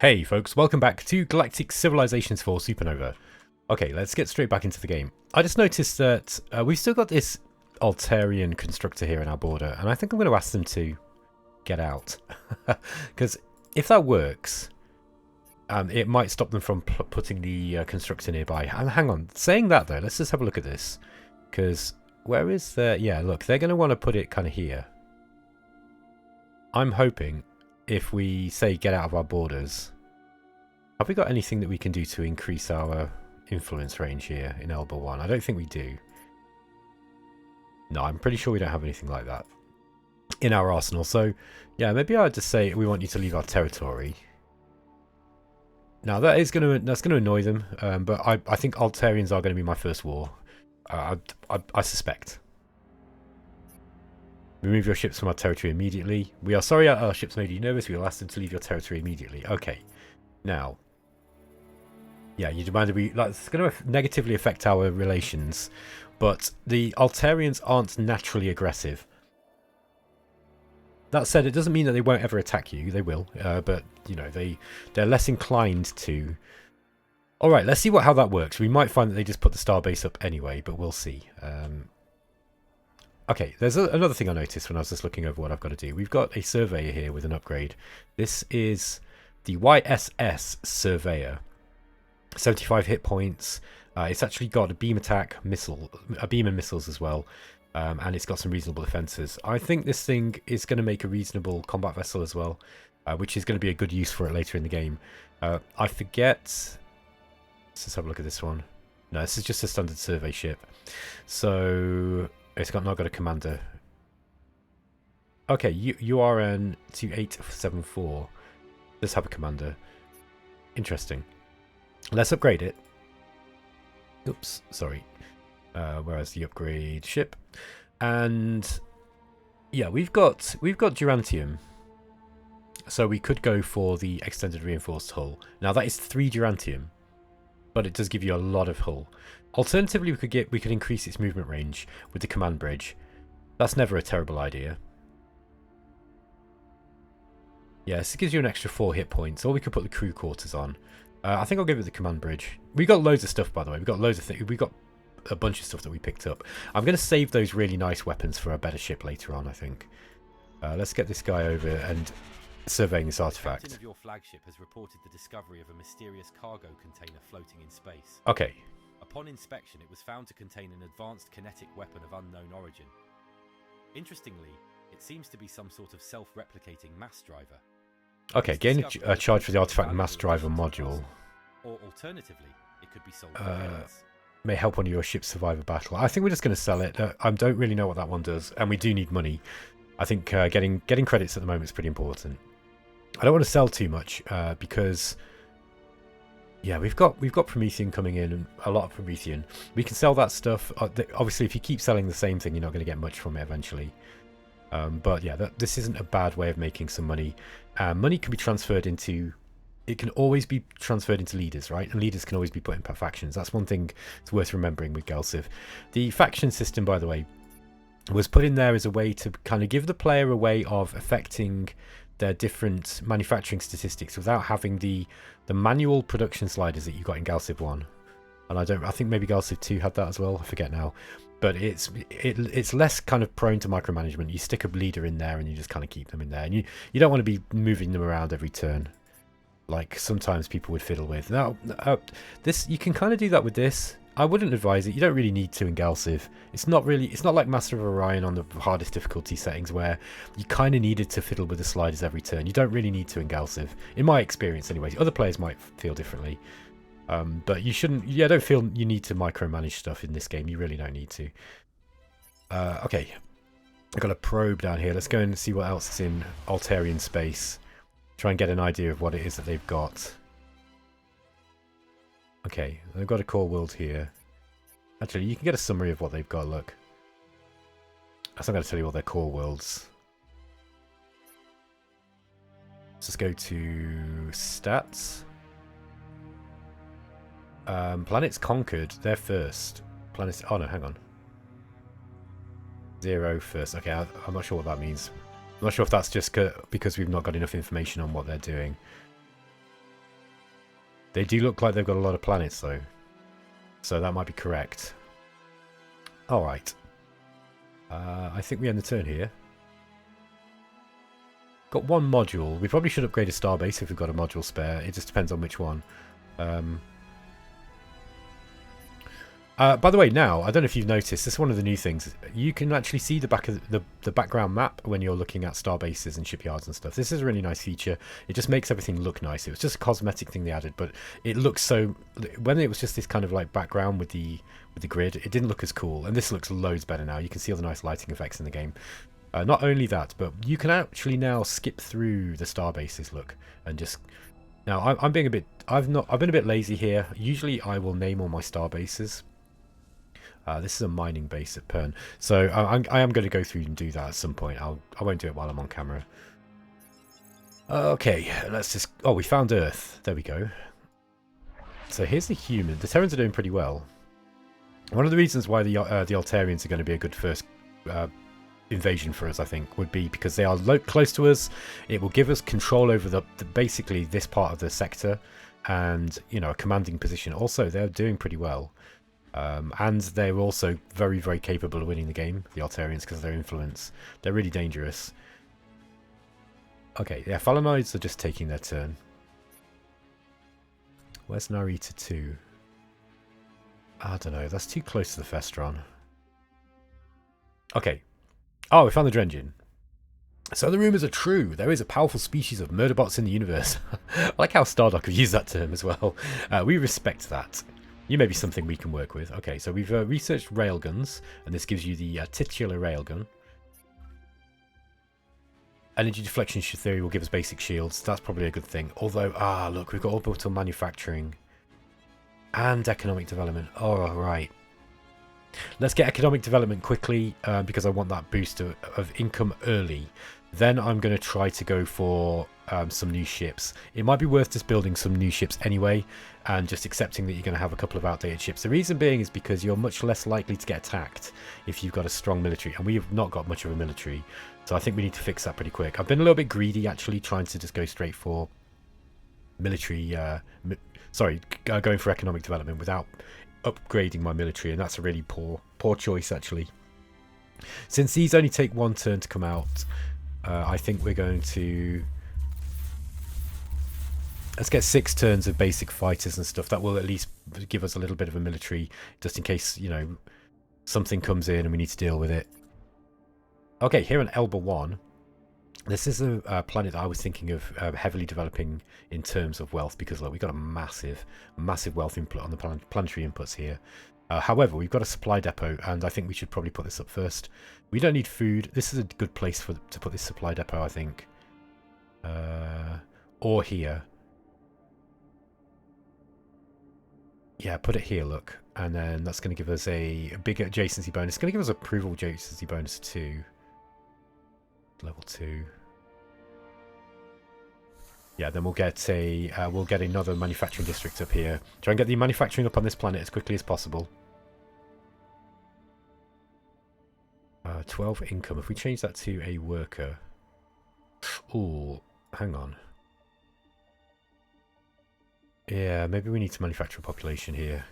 Hey folks, welcome back to Galactic Civilizations IV Supernova. Okay, let's get straight back into the game. I just noticed that we've still got this Altarian constructor here in our border, and I think I'm going to ask them to get out. Because if that works, it might stop them from putting the constructor nearby. And hang on, saying that though, let's just have a look at this. Because where is the... Yeah, look, they're going to want to put it kind of here. I'm hoping if we say get out of our borders... Have we got anything that we can do to increase our influence range here in Elba 1? I don't think we do. No, I'm pretty sure we don't have anything like that in our arsenal. So, yeah, maybe I'll just say we want you to leave our territory. Now, that's going to annoy them, but I think Altarians are going to be my first war. I suspect. Remove your ships from our territory immediately. We are sorry our ships made you nervous. We will ask them to leave your territory immediately. Okay. Now, yeah, you demanded it's going to negatively affect our relations, but the Altarians aren't naturally aggressive. That said, it doesn't mean that they won't ever attack you. They will, but you know they're less inclined to. All right, let's see how that works. We might find that they just put the Starbase up anyway, but we'll see. Okay, there's another thing I noticed when I was just looking over what I've got to do. We've got a surveyor here with an upgrade. This is the YSS Surveyor, 75 hit points. It's actually got a beam attack, a beam and missiles as well, and it's got some reasonable defenses. I think this thing is going to make a reasonable combat vessel as well, which is going to be a good use for it later in the game. I forget. Let's just have a look at this one. No, this is just a standard survey ship, so it's not got a commander. Okay, URN 2874. Let's have a commander. Interesting. Let's upgrade it. Oops, sorry. Where's the upgrade ship? And yeah, we've got Durantium. So we could go for the extended reinforced hull. Now that is 3 Durantium, but it does give you a lot of hull. Alternatively, we could increase its movement range with the command bridge. That's never a terrible idea. Yes, it gives you an extra 4 hit points, or we could put the crew quarters on. I think I'll give it the command bridge. We got loads of stuff, by the way. We got loads of things. We got a bunch of stuff that we picked up. I'm going to save those really nice weapons for a better ship later on, I think. Let's get this guy over and surveying this artifact. Captain of your flagship has reported the discovery of a mysterious cargo container floating in space. Okay. Upon inspection, it was found to contain an advanced kinetic weapon of unknown origin. Interestingly, it seems to be some sort of self-replicating mass driver. Okay, gain a charge for the artifact mass driver module. Or alternatively, it could be sold for credits. May help one of your ships survive a battle. I think we're just going to sell it. I don't really know what that one does, and we do need money. I think getting credits at the moment is pretty important. I don't want to sell too much because yeah, we've got Promethean coming in, and a lot of Promethean. We can sell that stuff. Obviously, if you keep selling the same thing, you're not going to get much from it eventually. But yeah, this isn't a bad way of making some money. Money can be transferred into... It can always be transferred into leaders, right? And leaders can always be put in factions. That's one thing that's worth remembering with GalCiv. The faction system, by the way, was put in there as a way to kind of give the player a way of affecting their different manufacturing statistics without having the manual production sliders that you got in GalCiv 1. And I think maybe GalCiv 2 had that as well. I forget now. But it's less kind of prone to micromanagement. You stick a leader in there and you just kind of keep them in there. And you don't want to be moving them around every turn, like sometimes people would fiddle with. Now, this you can kind of do that with this. I wouldn't advise it. You don't really need to in GalCiv. It's not like Master of Orion on the hardest difficulty settings where you kind of needed to fiddle with the sliders every turn. You don't really need to in GalCiv, in my experience anyway. Other players might feel differently. But you shouldn't... Yeah, I don't feel you need to micromanage stuff in this game. You really don't need to. Okay. I've got a probe down here. Let's go and see what else is in Altarian space. Try and get an idea of what it is that they've got. Okay, they've got a core world here. Actually, you can get a summary of what they've got, look. I'm going to tell you all their core worlds. Let's just go to stats. Planets conquered, they're first. Planets... Oh no, hang on. 0 first. Okay, I'm not sure what that means. I'm not sure if that's just because we've not got enough information on what they're doing. They do look like they've got a lot of planets, though. So that might be correct. Alright. I think we end the turn here. Got one module. We probably should upgrade a Starbase if we've got a module spare. It just depends on which one. By the way, now, I don't know if you've noticed, this is one of the new things. You can actually see the back of the background map when you're looking at starbases and shipyards and stuff. This is a really nice feature. It just makes everything look nice. It was just a cosmetic thing they added, but it looks so... When it was just this kind of like background with the grid, it didn't look as cool. And this looks loads better now. You can see all the nice lighting effects in the game. Not only that, but you can actually now skip through the starbases, look, and just... Now, I'm being a bit... I've been a bit lazy here. Usually I will name all my starbases. This is a mining base at Pern, so I am going to go through and do that at some point. I won't do it while I'm on camera. Okay, let's just... Oh, we found Earth. There we go. So here's the human. The Terrans are doing pretty well. One of the reasons why the Altarians are going to be a good first invasion for us, I think, would be because they are close to us. It will give us control over basically this part of the sector, and you know, a commanding position. Also, they're doing pretty well. And they're also very, very capable of winning the game, the Altarians, because of their influence. They're really dangerous. Okay, yeah, Phalanoids are just taking their turn. Where's Narita 2? I don't know, that's too close to the Festron. Okay. Oh, we found the Drengen. So the rumours are true. There is a powerful species of murderbots in the universe. I like how Stardock have used that term as well. We respect that. You may be something we can work with. Okay, so we've researched railguns, and this gives you the titular railgun. Energy deflection theory will give us basic shields. That's probably a good thing. Although, look, we've got orbital manufacturing and economic development. Oh, right. Let's get economic development quickly because I want that boost of income early. Then I'm going to try to go for some new ships. It might be worth just building some new ships anyway and just accepting that you're going to have a couple of outdated ships. The reason being is because you're much less likely to get attacked if you've got a strong military, and we have not got much of a military, so I think we need to fix that pretty quick. I've been a little bit greedy actually, trying to just go straight for military, going for economic development without upgrading my military, and that's a really poor choice actually. Since these only take one turn to come out, I think we're going to... Let's get 6 turns of basic fighters and stuff. That will at least give us a little bit of a military, just in case, you know, something comes in and we need to deal with it. Okay, here on Elba 1. This is a planet that I was thinking of heavily developing in terms of wealth, because look, we've got a massive wealth input on the planetary inputs here. However, we've got a supply depot, and I think we should probably put this up first. We don't need food. This is a good place to put this supply depot, I think. Or here. Yeah, put it here, look. And then that's going to give us a bigger adjacency bonus. It's going to give us approval adjacency bonus too. Level 2. Yeah, then we'll get another manufacturing district up here. Try and get the manufacturing up on this planet as quickly as possible. 12 income. If we change that to a worker. Ooh, hang on. Yeah, maybe we need to manufacture a population here.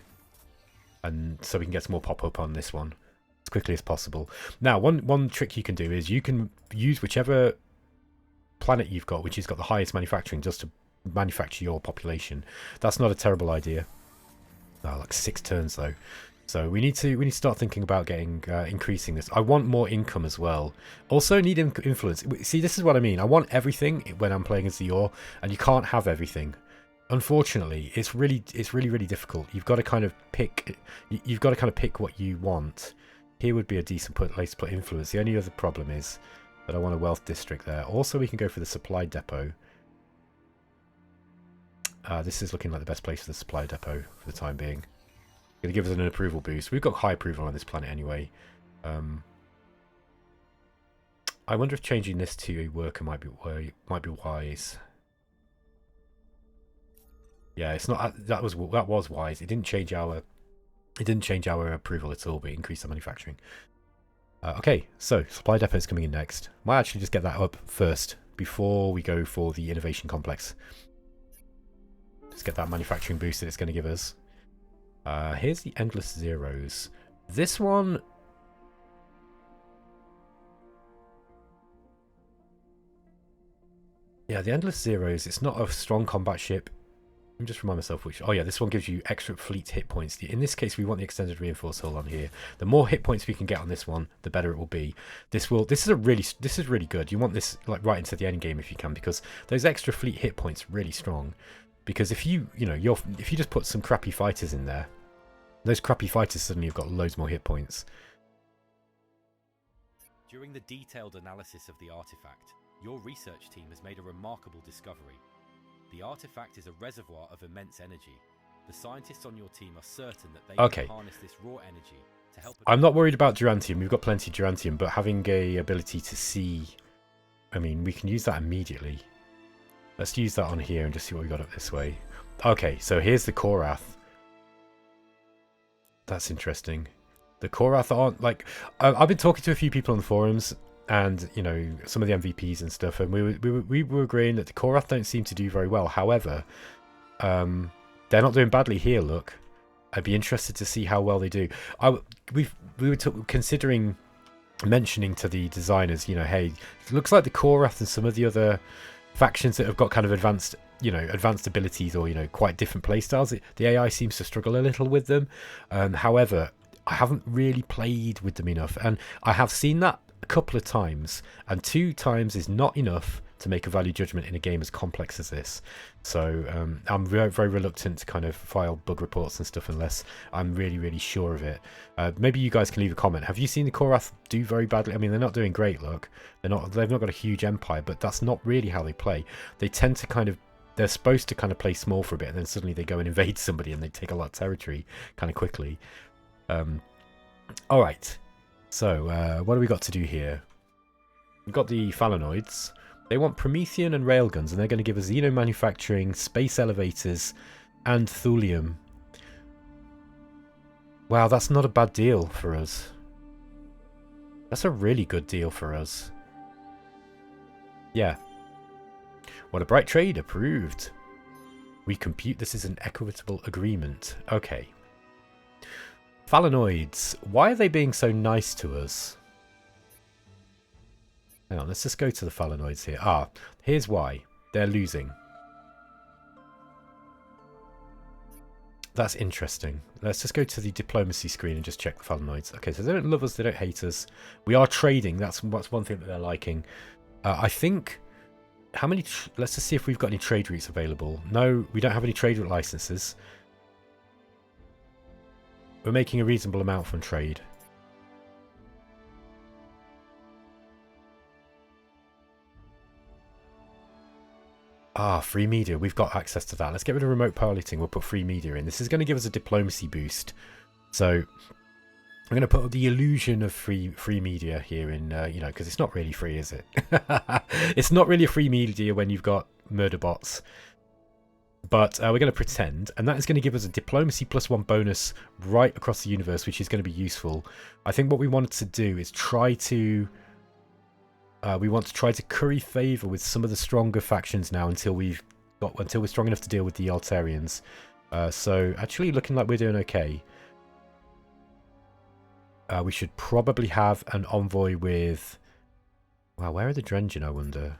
And so we can get some more pop-up on this one as quickly as possible. Now, one trick you can do is you can use whichever planet you've got, which has got the highest manufacturing, just to manufacture your population. That's not a terrible idea. Oh, like 6 turns though. So we need to start thinking about getting increasing this. I want more income as well. Also need influence. See, this is what I mean. I want everything when I'm playing as the Yor, and you can't have everything. Unfortunately, it's really difficult. You've got to kind of pick. You've got to kind of pick what you want. Here would be a decent place to put influence. The only other problem is that I want a wealth district there. Also, we can go for the supply depot. This is looking like the best place for the supply depot for the time being. Going to give us an approval boost. We've got high approval on this planet anyway. I wonder if changing this to a worker might be wise. Yeah, it's not. That was wise. It didn't change our approval at all, but it increased the manufacturing. Okay, so supply depot is coming in next. Might actually just get that up first before we go for the innovation complex. Let's get that manufacturing boost that it's going to give us. Here's the Endless Zeros. This one... Yeah, the Endless Zeros, it's not a strong combat ship. Let me just remind myself which... Oh yeah, this one gives you extra fleet hit points. In this case, we want the extended reinforced hull on here. The more hit points we can get on this one, the better it will be. This is really good. You want this like right into the end game if you can, because those extra fleet hit points are really strong. Because if you just put some crappy fighters in there, those crappy fighters suddenly have got loads more hit points. During the detailed analysis of the artifact, your research team has made a remarkable discovery. The artifact is a reservoir of immense energy. The scientists on your team are certain that they can harness this raw energy to help... I'm not worried about Durantium. We've got plenty of Durantium, but having a ability to see... I mean, we can use that immediately. Let's use that on here and just see what we got up this way. Okay, so here's the Korath. That's interesting. The Korath aren't like... I've been talking to a few people on the forums, and you know, some of the MVPs and stuff, and we were agreeing that the Korath don't seem to do very well. However, they're not doing badly here. Look, I'd be interested to see how well they do. We were considering mentioning to the designers, you know, hey, it looks like the Korath and some of the other factions that have got kind of advanced abilities, or you know, quite different playstyles. The AI seems to struggle a little with them. However, I haven't really played with them enough, and I have seen that a couple of times, and 2 times is not enough to make a value judgment in a game as complex as this. So I'm very, very reluctant to kind of file bug reports and stuff unless I'm really, really sure of it. Maybe you guys can leave a comment. Have you seen the Korath do very badly? I mean, they're not doing great. Look, they've not got a huge empire, but that's not really how they play. They tend to kind of... They're supposed to kind of play small for a bit, and then suddenly they go and invade somebody and they take a lot of territory kind of quickly. All right. So, what do we got to do here? We've got the Phalanoids. They want Promethean and railguns, and they're going to give us Xeno manufacturing, space elevators, and thulium. Wow, that's not a bad deal for us. That's a really good deal for us. Yeah. What a bright trade, approved. We compute this is an equitable agreement. Okay. Phalanoids, why are they being so nice to us? Hang on, let's just go to the Phalanoids here. Ah, here's why. They're losing. That's interesting. Let's just go to the diplomacy screen and just check the Phalanoids. Okay, so they don't love us, they don't hate us. We are trading, that's one thing that they're liking. I think... How many... Let's just see if we've got any trade routes available. No, we don't have any trade route licenses. We're making a reasonable amount from trade. Ah, free media. We've got access to that. Let's get rid of remote piloting. We'll put free media in. This is going to give us a diplomacy boost. So I'm going to put the illusion of free media here in, you know, because it's not really free, is it? It's not really a free media when you've got murder bots. But we're going to pretend, and that is going to give us a diplomacy +1 bonus right across the universe, which is going to be useful. I think what we wanted to do is try to... we want to try to curry favour with some of the stronger factions now until we're strong enough to deal with the Altarians. So actually looking like we're doing okay. We should probably have an envoy with... Wow, where are the Drengen, I wonder?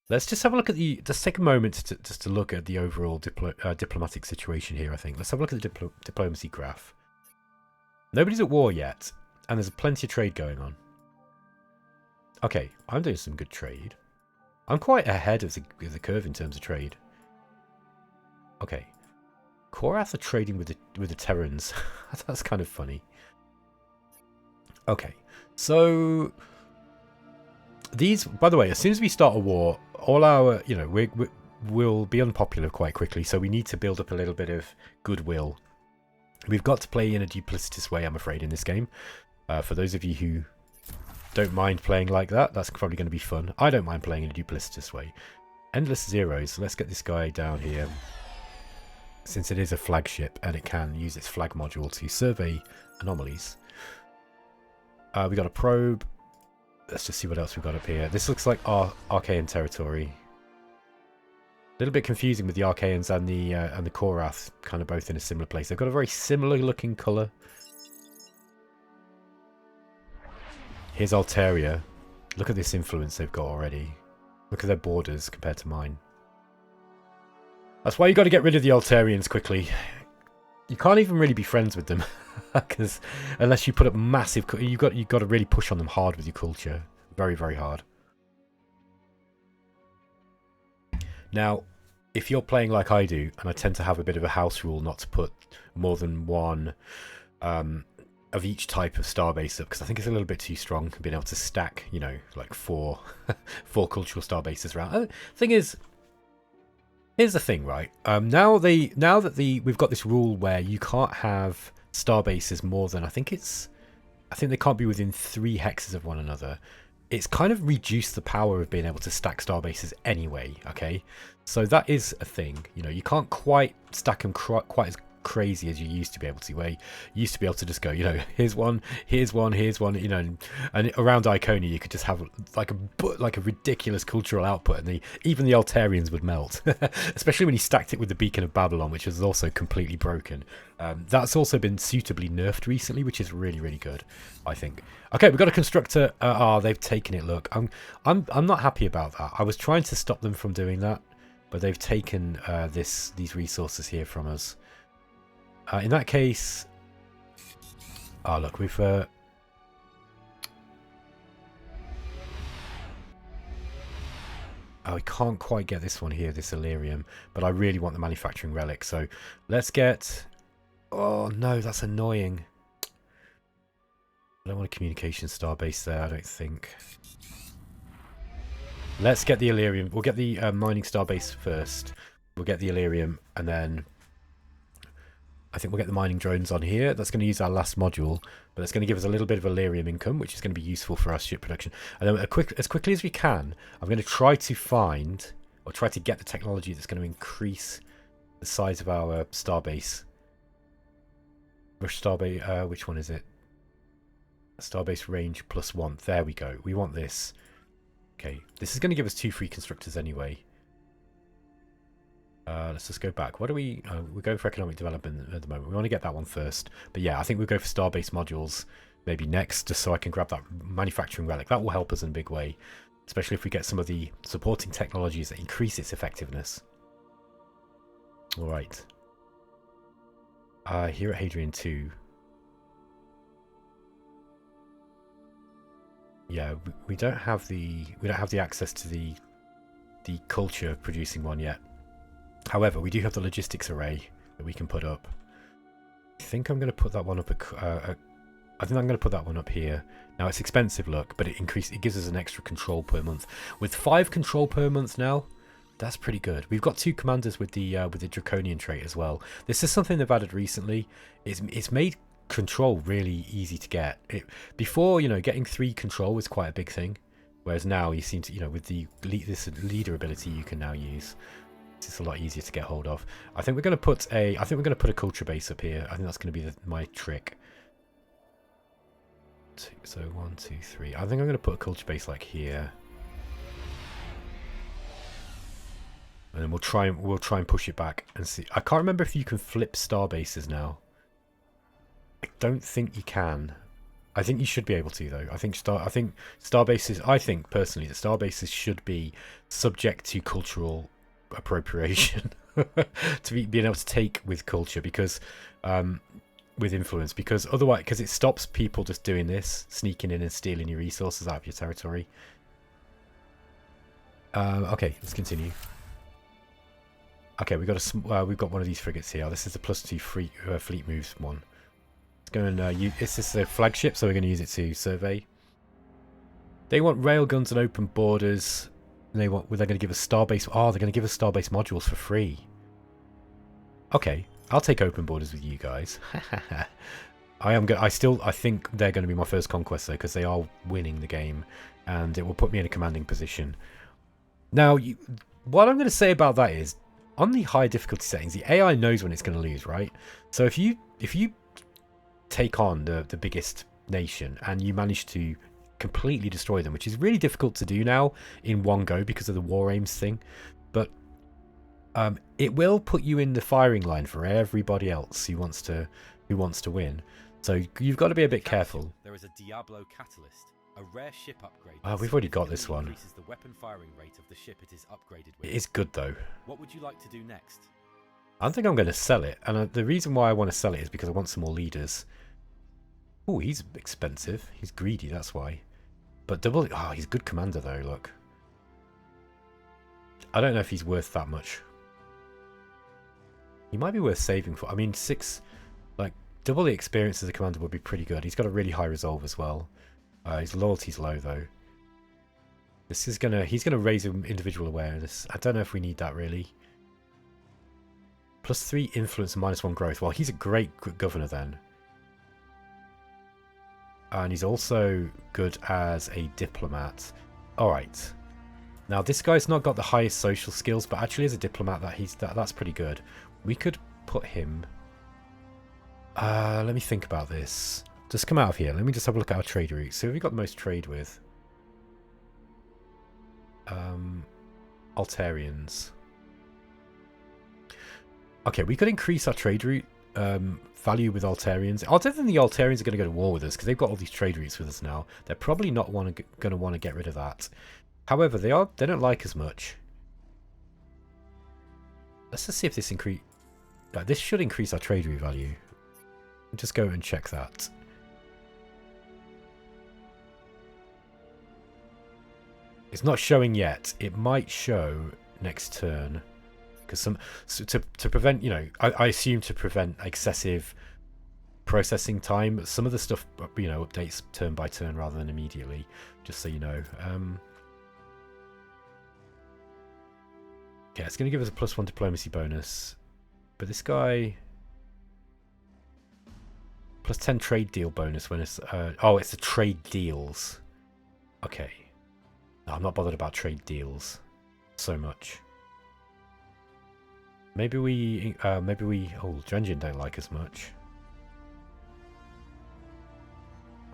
Let's just have a look at the... Just take a moment to look at the overall diplomatic situation here, I think. Let's have a look at the diplomacy graph. Nobody's at war yet, and there's plenty of trade going on. Okay, I'm doing some good trade. I'm quite ahead of the curve in terms of trade. Okay. Korath are trading with the Terrans. That's kind of funny. Okay, so... These, by the way, as soon as we start a war, all our, you know, we'll be unpopular quite quickly, so we need to build up a little bit of goodwill. We've got to play in a duplicitous way, I'm afraid, in this game. For those of you who don't mind playing like that, that's probably going to be fun. I don't mind playing in a duplicitous way. Endless Zeros, let's get this guy down here. Since it is a flagship, and it can use its flag module to survey anomalies. We got a probe. Let's just see what else we've got up here. This looks like Archaean territory. little bit confusing with the Archaeans and the Korath, kind of both in a similar place. They've got a very similar looking colour. Here's Altaria. Look at this influence they've got already. Look at their borders compared to mine. That's why you got to get rid of the Altarians quickly. You can't even really be friends with them, because unless you put up massive, you got to really push on them hard with your culture, very, very hard. Now, if you're playing like I do, and I tend to have a bit of a house rule not to put more than one of each type of starbase up, because I think it's a little bit too strong, being able to stack, you know, like four cultural starbases around. Thing is, here's the thing, right? Now that we've got this rule where you can't have starbases more than I think they can't be within 3 hexes of one another. It's kind of reduced the power of being able to stack starbases anyway. Okay, so that is a thing. You know, you can't quite stack them quite as crazy as you used to be able to, where you used to be able to just go, you know, here's one, here's one, here's one, you know, and around Iconia you could just have like a ridiculous cultural output, and even the Altarians would melt, especially when you stacked it with the Beacon of Babylon, which is also completely broken. That's also been suitably nerfed recently, which is really, really good, I think. Okay, we've got a constructor. They've taken it. Look, I'm not happy about that. I was trying to stop them from doing that, but they've taken these resources here from us. In that case, look, we've we can't quite get this one here, this Illyrium, but I really want the manufacturing relic, so let's get... Oh no, that's annoying. I don't want a communication starbase there, I don't think. Let's get the Illyrium. We'll get the mining starbase first. We'll get the Illyrium, and then I think we'll get the mining drones on here. That's going to use our last module, but it's going to give us a little bit of Illyrium income, which is going to be useful for our ship production. And then as quickly as we can, I'm going to try to find, or try to get the technology that's going to increase the size of our starbase. Rush starbase, which one is it? Starbase range +1. There we go. We want this. Okay, this is going to give us 2 free constructors anyway. Let's just go back. What do we're going for economic development at the moment. We want to get that one first. But yeah, I think we'll go for Starbase modules maybe next, just so I can grab that manufacturing relic. That will help us in a big way, especially if we get some of the supporting technologies that increase its effectiveness. All right. Here at Hadrian 2. Yeah, we don't have the access to the culture producing one yet. However, we do have the logistics array that we can put up. I think I'm going to put that one up. I think I'm going to put that one up here. Now it's expensive, look, but it gives us an extra control per month. With 5 control per month now, that's pretty good. We've got 2 commanders with the draconian trait as well. This is something they've added recently. It's made control really easy to get. Before, you know, getting 3 control was quite a big thing, whereas now you seem to, you know, with this leader ability you can now use, it's a lot easier to get hold of. I think we're going to put a culture base up here. I think that's going to be my trick. So 1, 2, 3. I think I'm going to put a culture base like here, and then we'll try and push it back and see. I can't remember if you can flip star bases now. I don't think you can. I think you should be able to, though. I think star bases. I think personally that star bases should be subject to cultural appropriation, to being able to take with culture, because with influence, because otherwise, because it stops people just doing this, sneaking in and stealing your resources out of your territory. Okay, let's continue. Okay, we've got one of these frigates here. This is the +2 fleet moves one. Let's go and this is a flagship, so we're going to use it to survey. They want railguns and open borders. And they're going to give us starbase. Oh, they're going to give us starbase modules for free. Okay, I'll take open borders with you guys. I think they're going to be my first conquest though, because they are winning the game, and it will put me in a commanding position. Now, what I'm going to say about that is, on the high difficulty settings, the AI knows when it's going to lose, right? So if you take on the biggest nation and you manage to completely destroy them, which is really difficult to do now in one go because of the war aims thing, but It will put you in the firing line for everybody else who wants to win. So you've got to be a bit careful. There is a Diablo Catalyst, a rare ship upgrade. Oh, we've already got this one. Increases the weapon firing rate of the ship it is upgraded with. It is good though. What would you like to do next? I think I'm going to sell it, and the reason why I want to sell it is because I want some more leaders. Oh, he's expensive. He's greedy, that's why. But double. Oh, he's a good commander though. Look. I don't know if he's worth that much. He might be worth saving for. I mean, double the experience as a commander would be pretty good. He's got a really high resolve as well. His loyalty's low though. He's gonna raise individual awareness. I don't know if we need that really. +3 influence and -1 growth. Well, he's a great governor then. And he's also good as a diplomat. Alright. Now this guy's not got the highest social skills, but actually as a diplomat that's pretty good. We could put him... let me think about this. Just come out of here. Let me just have a look at our trade routes. So who have we got the most trade with? Altarians. Okay, we could increase our trade route value with Altarians. I don't think the Altarians are going to go to war with us because they've got all these trade routes with us now. They're probably not going to want to get rid of that. However, they don't like as much. Let's just see if this increase. This should increase our trade route value. Just go and check that. It's not showing yet. It might show next turn. Because to prevent, I assume to prevent excessive processing time. Some of the stuff, updates turn by turn rather than immediately. Just so you know. Okay, it's going to give us a +1 diplomacy bonus, but this guy +10 trade deal bonus when it's it's the trade deals. Okay, no, I'm not bothered about trade deals so much. Maybe we Drengian don't like as much.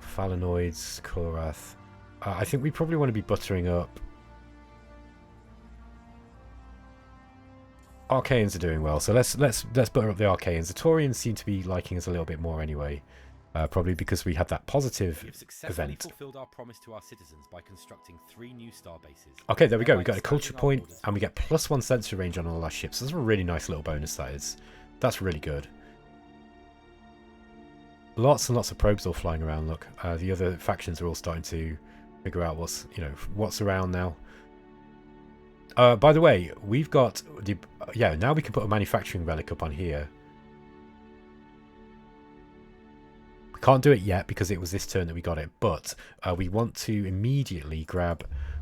Phalanoids, Korath. I think we probably want to be buttering up. Archaeans are doing well, so let's butter up the Archaeans. The Taurians seem to be liking us a little bit more anyway. Probably because we had that positive We've successfully event. fulfilled our promise to our citizens by constructing 3 new star bases. Okay, there we go. We got a culture point, and we get +1 sensor range on all our ships. That's a really nice little bonus. That is. That's really good. Lots and lots of probes all flying around. Look, the other factions are all starting to figure out what's around now. By the way, we've got the now we can put a manufacturing relic up on here. We can't do it yet because it was this turn that we got it, but we want to immediately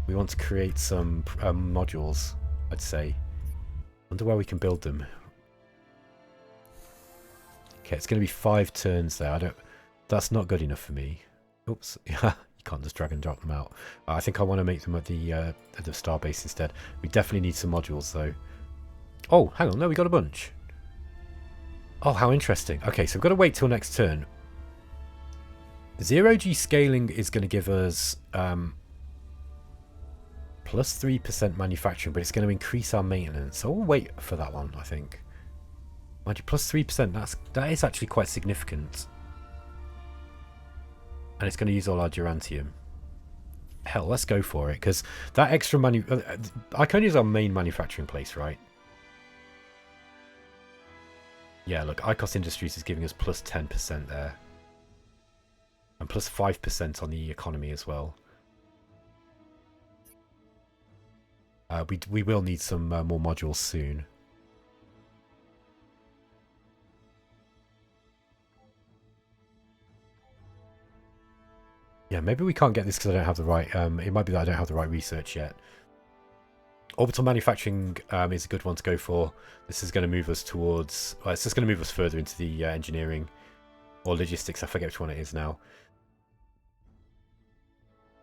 we want to create some modules, I'd say. Wonder where we can build them. Okay, it's going to be 5 turns there. That's not good enough for me. Oops. You can't just drag and drop them out. I think I want to make them at the Starbase instead. We definitely need some modules though. Oh, hang on. No, we got a bunch. Oh, how interesting. Okay, so we've got to wait till next turn. 0G scaling is going to give us +3% manufacturing, but it's going to increase our maintenance. So we'll wait for that one, I think. Mind you, +3%, that is actually quite significant. And it's going to use all our Durantium. Hell, let's go for it, because that extra money... Iconium is our main manufacturing place, right? Yeah, look, Icos Industries is giving us +10% there. And +5% on the economy as well. We will need some more modules soon. Yeah, maybe we can't get this because I don't have the right... it might be that I don't have the right research yet. Orbital manufacturing is a good one to go for. This is going to move us towards... Well, it's just going to move us further into the engineering or logistics. I forget which one it is now.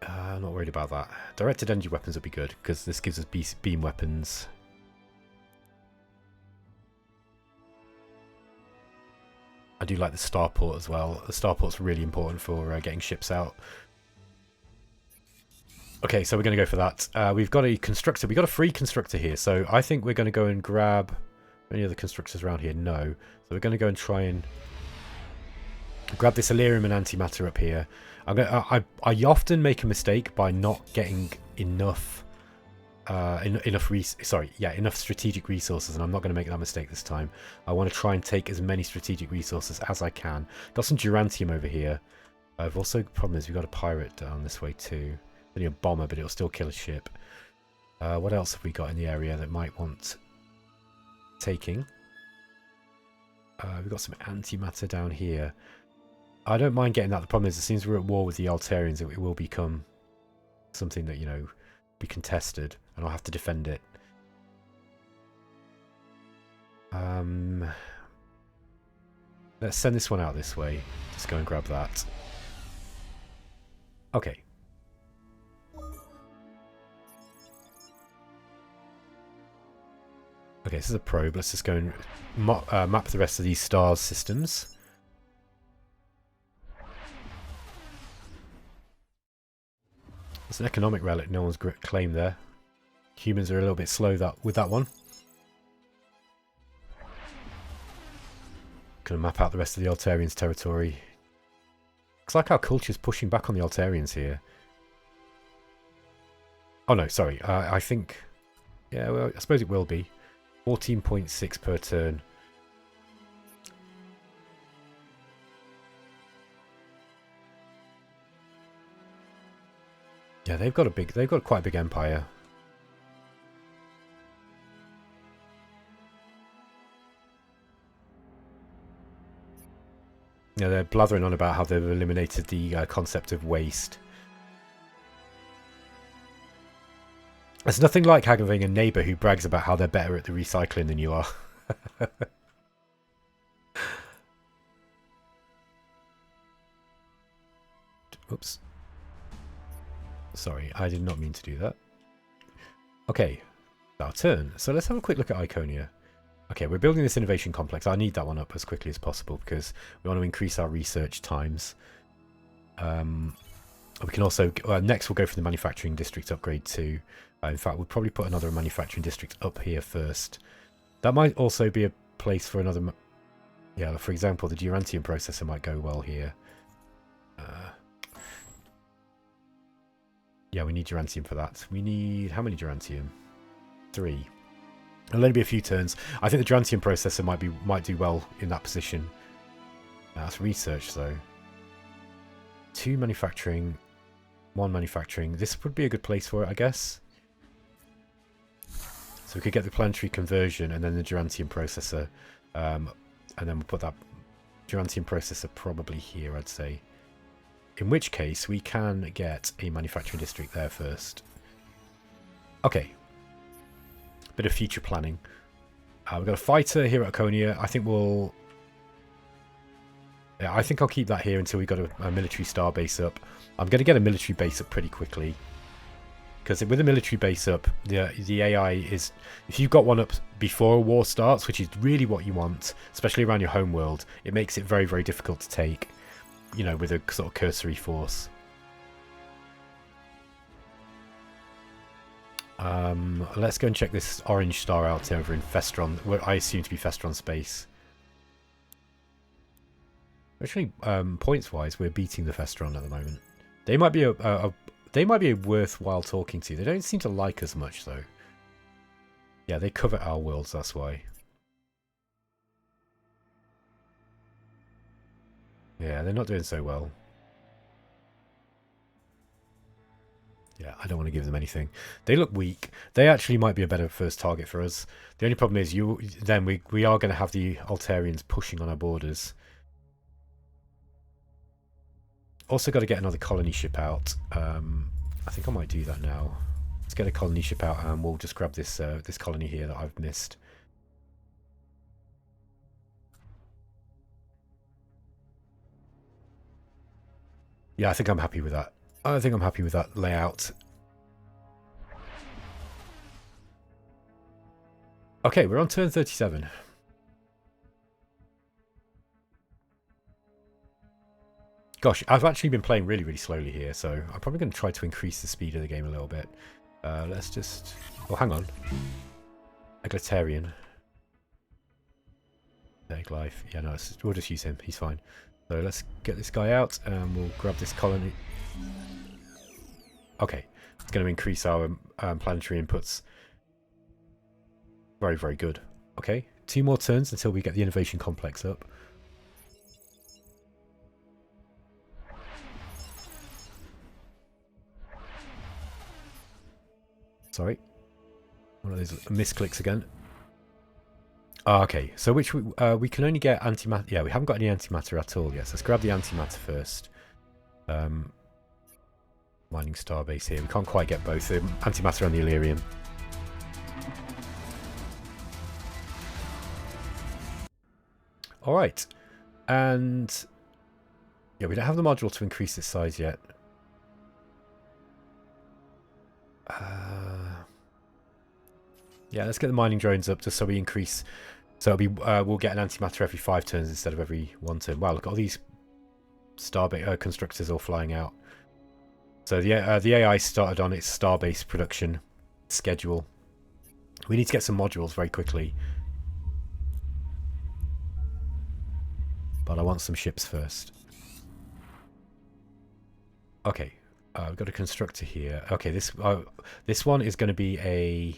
I'm not worried about that. Directed energy weapons would be good because this gives us beam weapons. I do like the starport as well. The starport's really important for getting ships out. Okay, so we're going to go for that. We've got a constructor. We've got a free constructor here. So I think we're going to go and grab... Any other constructors around here? No. So we're going to go and try and grab this Elerium and antimatter up here. I often make a mistake by not getting enough enough strategic resources, and I'm not going to make that mistake this time. I want to try and take as many strategic resources as I can. Got some durantium over here. I've also, the problem is we've got a pirate down this way too. Only a bomber, but it'll still kill a ship. What else have we got in the area that might want taking? We've got some antimatter down here. I don't mind getting that. The problem is, as soon as we're at war with the Altarians, it will become something that, you know, be contested, and I'll have to defend it. Let's send this one out this way. Just go and grab that. Okay. Okay, this is a probe. Let's just go and map the rest of these stars systems. It's an economic relic no one's claimed there. Humans are a little bit slow with that one. Gonna map out the rest of the Altarians' territory. Looks like our culture's pushing back on the Altarians here. Oh no, sorry. I think... Yeah, well, I suppose it will be. 14.6 per turn. Yeah, they've got quite a big empire. Yeah, they're blathering on about how they've eliminated the concept of waste. There's nothing like having a neighbour who brags about how they're better at the recycling than you are. Oops. Sorry, I did not mean to do that. Okay, our turn. So let's have a quick look at Iconia. Okay, we're building this innovation complex. I need that one up as quickly as possible because we want to increase our research times. We can also... next we'll go for the manufacturing district upgrade too. In fact, we'll probably put another manufacturing district up here first. That might also be a place for another... Yeah, for example, the durantium processor might go well here. Yeah, we need durantium for that. We need... How many durantium? 3. It'll only be a few turns. I think the durantium processor might do well in that position. That's research, though. 2 manufacturing, 1 manufacturing. This would be a good place for it, I guess. So we could get the planetary conversion and then the durantium processor. And then we'll put that durantium processor probably here, I'd say. In which case, we can get a manufacturing district there first. Okay. Bit of future planning. We've got a fighter here at Iconia. I think we'll... Yeah, I think I'll keep that here until we've got a military star base up. I'm going to get a military base up pretty quickly. Because with a military base up, the AI is... If you've got one up before a war starts, which is really what you want, especially around your home world, it makes it very, very difficult to take, you know, with a sort of cursory force. Let's go and check this orange star out over in Festron, what I assume to be Festron space. Actually, points-wise, we're beating the Festron at the moment. They might be they might be worthwhile talking to. They don't seem to like us much, though. Yeah, they cover our worlds, that's why. Yeah, they're not doing so well. Yeah, I don't want to give them anything. They look weak. They actually might be a better first target for us. The only problem is we are going to have the Altarians pushing on our borders. Also got to get another colony ship out. I think I might do that now. Let's get a colony ship out and we'll just grab this this colony here that I've missed. Yeah, I think I'm happy with that. I think I'm happy with that layout. Okay, we're on turn 37. Gosh, I've actually been playing really, really slowly here, so I'm probably going to try to increase the speed of the game a little bit. Let's just... Oh, hang on. Egalitarian. Egg life. Yeah, no, we'll just use him. He's fine. So let's get this guy out, and we'll grab this colony. Okay, it's going to increase our planetary inputs. Very, very good. Okay, 2 more turns until we get the innovation complex up. Sorry. One of those misclicks again. Okay, so which we can only get antimatter. Yeah, we haven't got any antimatter at all yet. So let's grab the antimatter first. Mining Starbase here. We can't quite get both the antimatter and the Illyrium. All right, and yeah, we don't have the module to increase its size yet. Yeah, let's get the mining drones up just so we increase. So it'll be, we'll get an antimatter every 5 turns instead of every 1 turn. Wow, look at all these Starbase constructors all flying out. So the AI started on its Starbase production schedule. We need to get some modules very quickly. But I want some ships first. Okay, we've got a constructor here. Okay, this one is going to be a...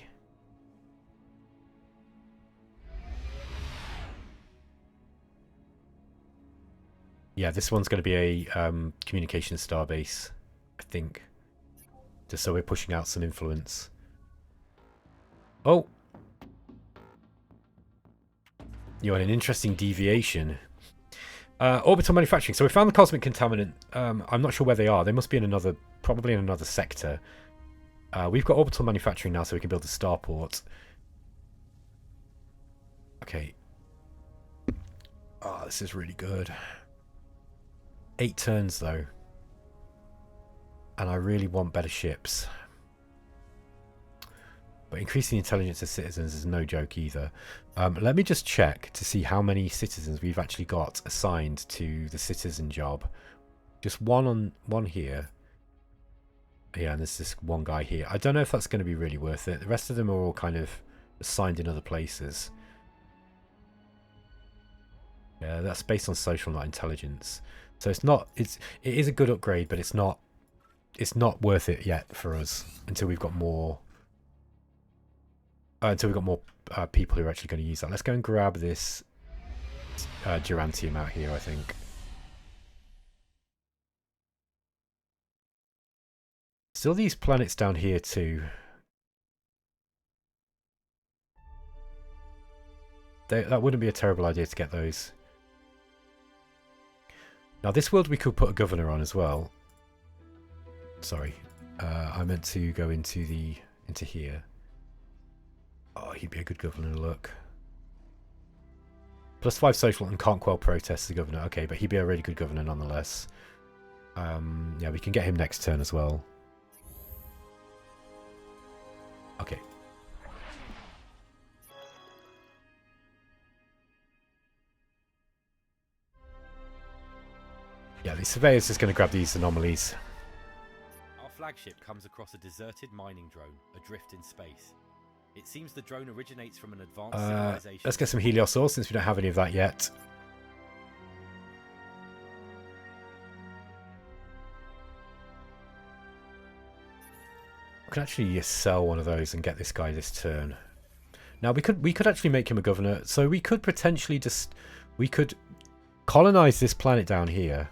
Yeah, this one's going to be a communication starbase, I think. Just so we're pushing out some influence. Oh! You're an interesting deviation. Orbital manufacturing. So we found the cosmic contaminant. I'm not sure where they are. They must be in another, probably in another sector. We've got orbital manufacturing now, so we can build a starport. Okay. Oh, this is really good. 8 turns though. And I really want better ships. But increasing the intelligence of citizens is no joke either. Let me just check to see how many citizens we've actually got assigned to the citizen job. Just one here. Yeah, and there's this one guy here. I don't know if that's going to be really worth it. The rest of them are all kind of assigned in other places. Yeah, that's based on social, not intelligence. So it is a good upgrade, but it's not worth it yet for us until we've got more people who are actually going to use that. Let's go and grab this Gerantium out here, I think. Still these planets down here too. That wouldn't be a terrible idea to get those. Now this world we could put a governor on as well. Sorry, I meant to go into here. Oh, he'd be a good governor, look. +5 social and can't quell protests, the governor. Okay, but he'd be a really good governor nonetheless. Yeah, we can get him next turn as well. Okay. Yeah, the surveyor's just going to grab these anomalies. Our flagship comes across a deserted mining drone adrift in space. It seems the drone originates from an advanced civilization. Let's get some Heliosaur since we don't have any of that yet. We can actually sell one of those and get this guy this turn. Now we could actually make him a governor, so we could potentially we could colonize this planet down here.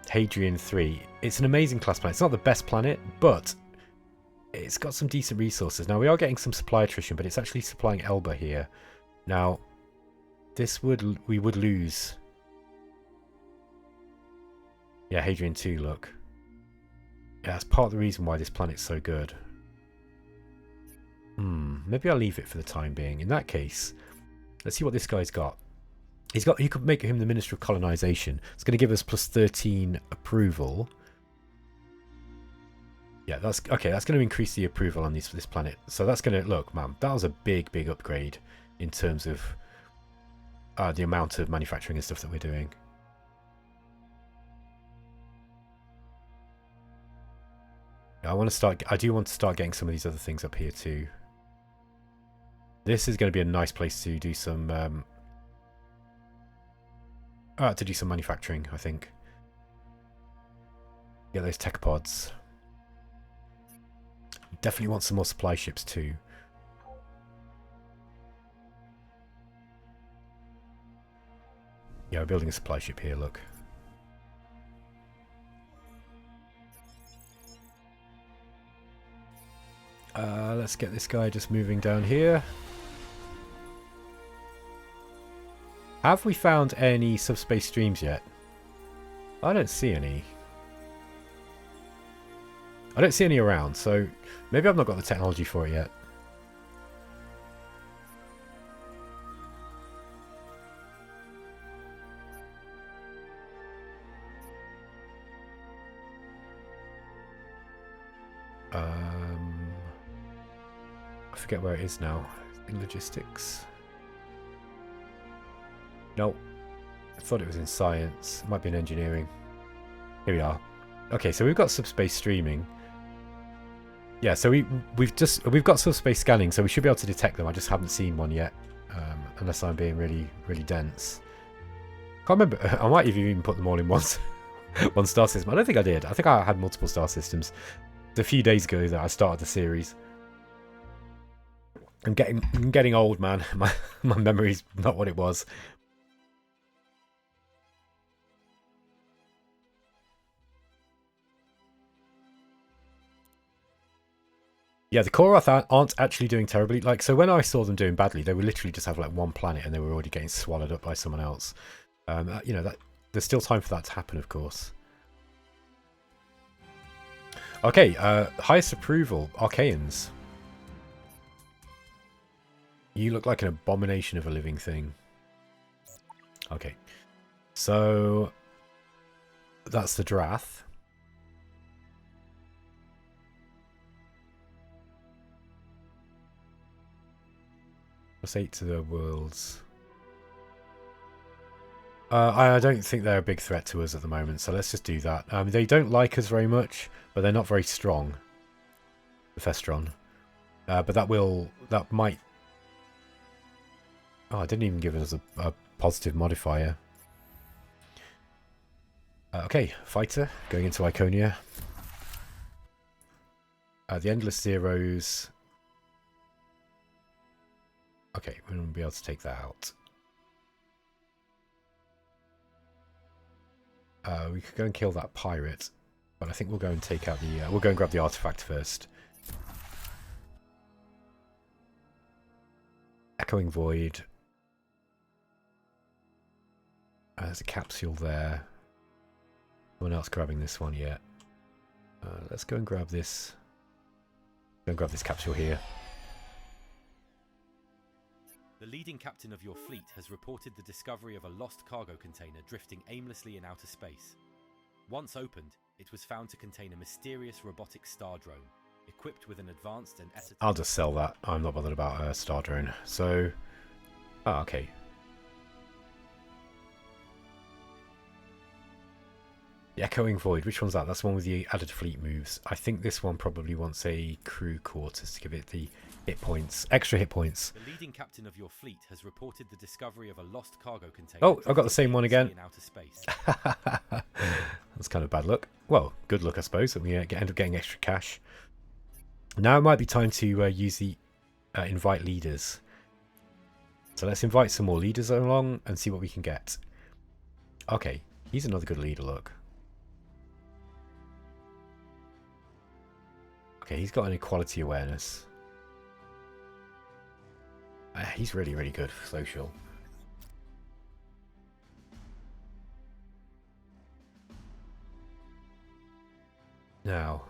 Hadrian 3. It's an amazing class planet. It's not the best planet, but it's got some decent resources. Now we are getting some supply attrition, but it's actually supplying Elba here. Now we would lose. Yeah, Hadrian 2, look. Yeah, that's part of the reason why this planet's so good. Maybe I'll leave it for the time being. In that case, let's see what this guy's got. He could make him the Minister of Colonization. It's going to give us +13 approval. Yeah, that's okay. That's going to increase the approval on this planet. So that's going to look, man. That was a big upgrade in terms of the amount of manufacturing and stuff that we're doing. I do want to start getting some of these other things up here too. This is going to be a nice place to do some manufacturing, I think. Get those tech pods. Definitely want some more supply ships too. Yeah, we're building a supply ship here, look. Let's get this guy just moving down here. Have we found any subspace streams yet? I don't see any. I don't see any around, so maybe I've not got the technology for it yet. I forget where it is now. In logistics. No. I thought it was in science. It might be in engineering. Here we are. Okay, so we've got subspace streaming. Yeah, so we've got subspace scanning, so we should be able to detect them. I just haven't seen one yet, unless I'm being really dense. Can't remember. I might have even put them all in one star system. I don't think I did. I think I had multiple star systems. It's a few days ago that I started the series. I'm getting old, man. My memory's not what it was. Yeah, the Koroth aren't actually doing terribly. Like, so when I saw them doing badly, they would literally just have like one planet and they were already getting swallowed up by someone else. You know, there's still time for that to happen, of course. Okay, highest approval, Archaeans. You look like an abomination of a living thing. Okay, so that's the Drath. Plus 8 to the worlds. I don't think they're a big threat to us at the moment, so let's just do that. They don't like us very much, but they're not very strong. The Festron. But that might... Oh, it didn't even give us a positive modifier. Okay, fighter, going into Iconia. The Endless Zeros... Okay, we won't be able to take that out. We could go and kill that pirate, but I think we'll go and take out the... we'll go and grab the artifact first. Echoing Void. There's a capsule there. No one else grabbing this one yet. Let's go and grab this. Go and grab this capsule here. The leading captain of your fleet has reported the discovery of a lost cargo container drifting aimlessly in outer space. Once opened, it was found to contain a mysterious robotic star drone, equipped with an advanced and esoteric... I'll just sell that. I'm not bothered about a star drone. So... Oh, okay. The Echoing Void. Which one's that? That's the one with the added fleet moves. I think this one probably wants a crew quarters to give it the hit points. Extra hit points. The leading captain of your fleet has reported the discovery of a lost cargo container. Oh, I got the same one again. In outer space. That's kind of bad luck. Well, good luck, I suppose. And we end up getting extra cash. Now it might be time to use the invite leaders. So let's invite some more leaders along and see what we can get. Okay, he's another good leader, look. Okay, he's got an equality awareness. He's really, really good for social. Now,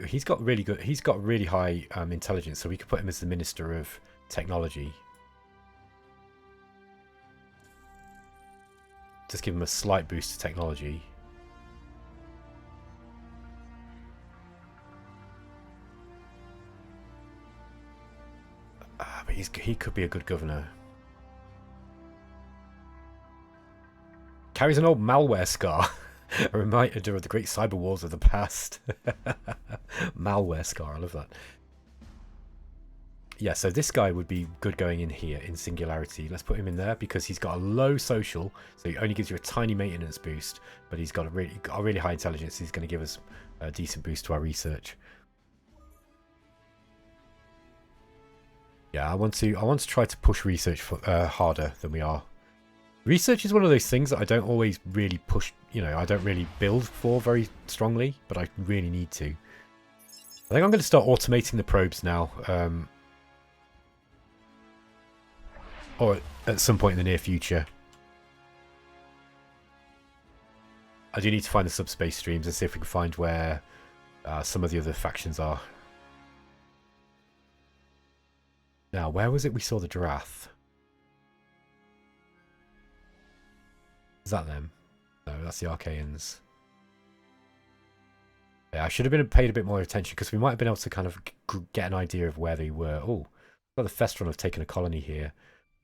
he's got really good. He's got really high intelligence, so we could put him as the Minister of Technology. Just give him a slight boost to technology. But he could be a good governor. Carries an old malware scar. A reminder of the great cyber wars of the past. Malware scar, I love that. Yeah, so this guy would be good going in here in Singularity. Let's put him in there because he's got a low social, so he only gives you a tiny maintenance boost, but he's got a really high intelligence. He's going to give us a decent boost to our research. Yeah, I want to try to push research harder than we are. Research is one of those things that I don't always really push, you know, I don't really build for very strongly, but I really need to. I think I'm going to start automating the probes now. Or at some point in the near future. I do need to find the subspace streams and see if we can find where some of the other factions are. Now, where was it we saw the Darath? Is that them? No, that's the Archaeans. Yeah, I should have been paid a bit more attention because we might have been able to kind of get an idea of where they were. Oh, the Festron have taken a colony here.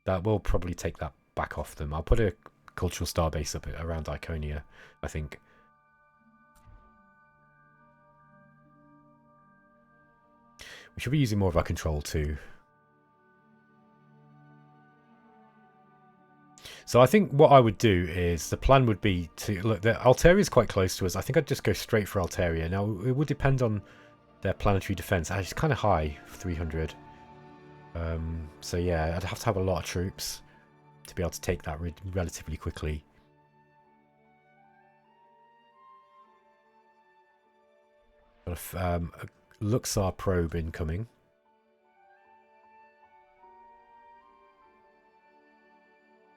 That will probably take that back off them. I'll put a cultural starbase up around Iconia, I think. We should be using more of our control too. So I think what I would do is, the plan would be to, look, Altaria is quite close to us. I think I'd just go straight for Altaria. Now, it would depend on their planetary defense. It's kind of high, 300. So yeah, I'd have to have a lot of troops to be able to take that relatively quickly. Got a Luxar probe incoming.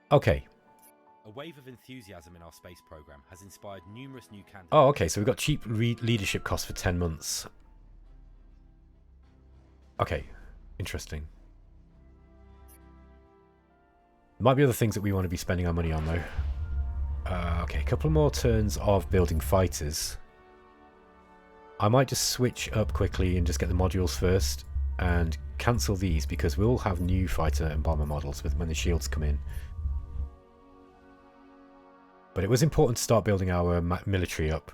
Okay. A wave of enthusiasm in our space program has inspired numerous new candidates. Oh, okay, so we've got cheap leadership costs for 10 months. Okay, interesting. There might be other things that we want to be spending our money on, though. Okay, a couple more turns of building fighters. I might just switch up quickly and just get the modules first and cancel these because we'll have new fighter and bomber models when the shields come in. But it was important to start building our military up.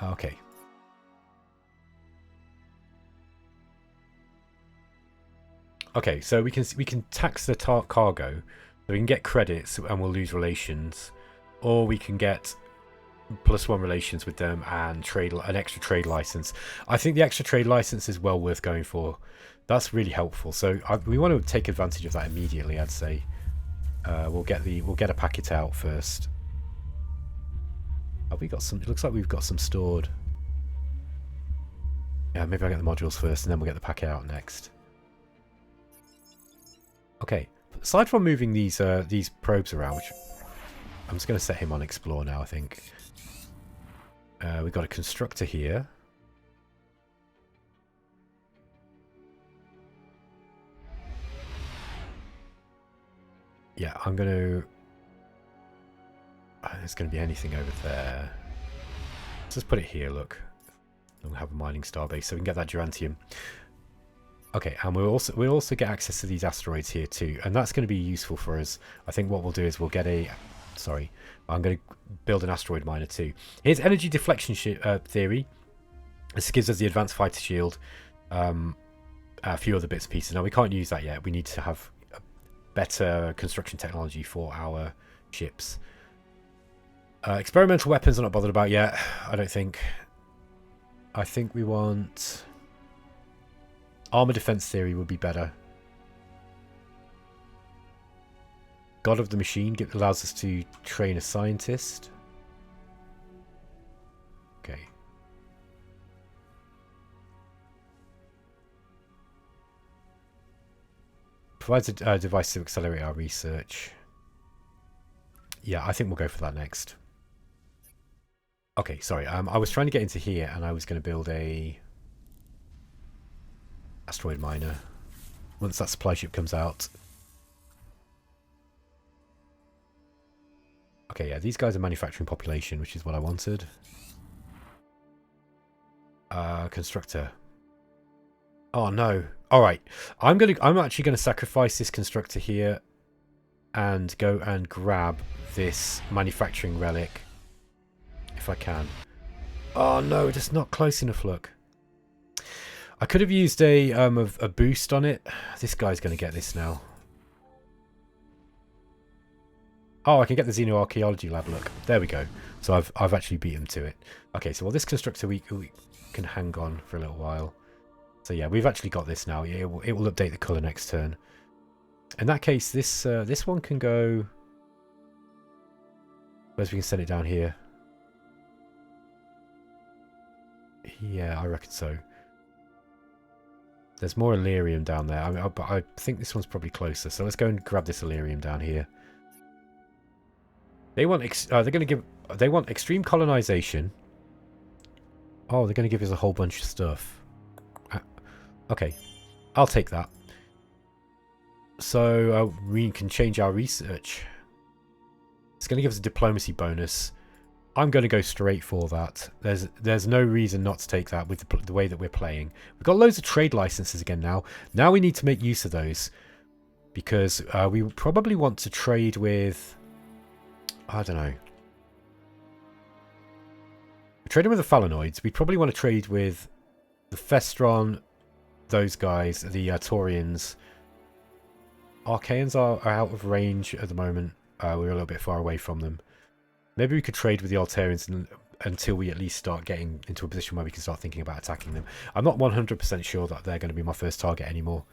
Okay. Okay, so we can tax the cargo, so we can get credits and we'll lose relations, or we can get +1 relations with them and an extra trade license. I think the extra trade license is well worth going for. That's really helpful. So we want to take advantage of that immediately. I'd say we'll get a packet out first. Have we got some? It looks like we've got some stored. Yeah, maybe I'll get the modules first and then we'll get the packet out next. Okay, aside from moving these probes around, which I'm just going to set him on explore now, I think. We've got a constructor here. Yeah, I'm going to... there's going to be anything over there. Let's just put it here, look. We'll have a mining starbase so we can get that Durantium. Okay, and we'll also get access to these asteroids here too, and that's going to be useful for us. I think what we'll do is we'll get a... Sorry, I'm going to build an asteroid miner too. Here's energy deflection theory. This gives us the advanced fighter shield, a few other bits and pieces. Now we can't use that yet. We need to have a better construction technology for our ships. Experimental weapons I'm not bothered about yet, I don't think. I think we want... Armor defense theory would be better. God of the Machine allows us to train a scientist. Okay. Provides a device to accelerate our research. Yeah, I think we'll go for that next. Okay, sorry. I was trying to get into here and I was going to build a... asteroid miner once that supply ship comes out. Okay, yeah, these guys are manufacturing population, which is what I wanted. Constructor. Oh no. Alright. I'm actually gonna sacrifice this constructor here and go and grab this manufacturing relic. If I can. Oh no, just not close enough, look. I could have used a boost on it. This guy's gonna get this now. Oh, I can get the Xenoarchaeology lab, look. There we go. So I've actually beat him to it. Okay, so well, this constructor we can hang on for a little while. So yeah, we've actually got this now. Yeah, it will update the colour next turn. In that case, this one can go... Whereas we can send it down here. Yeah, I reckon so. There's more Illyrium down there. I think this one's probably closer. So let's go and grab this Illyrium down here. They want they want extreme colonization. Oh, they're going to give us a whole bunch of stuff. Okay, I'll take that. So we can change our research. It's going to give us a diplomacy bonus. I'm going to go straight for that. There's no reason not to take that with the way that we're playing. We've got loads of trade licenses again now. Now we need to make use of those. Because we probably want to trade with... I don't know. We're trading with the Phalanoids. We probably want to trade with the Festron, those guys, the Taurians. Archaeans are out of range at the moment. We're a little bit far away from them. Maybe we could trade with the Altarians until we at least start getting into a position where we can start thinking about attacking them. I'm not 100% sure that they're going to be my first target anymore.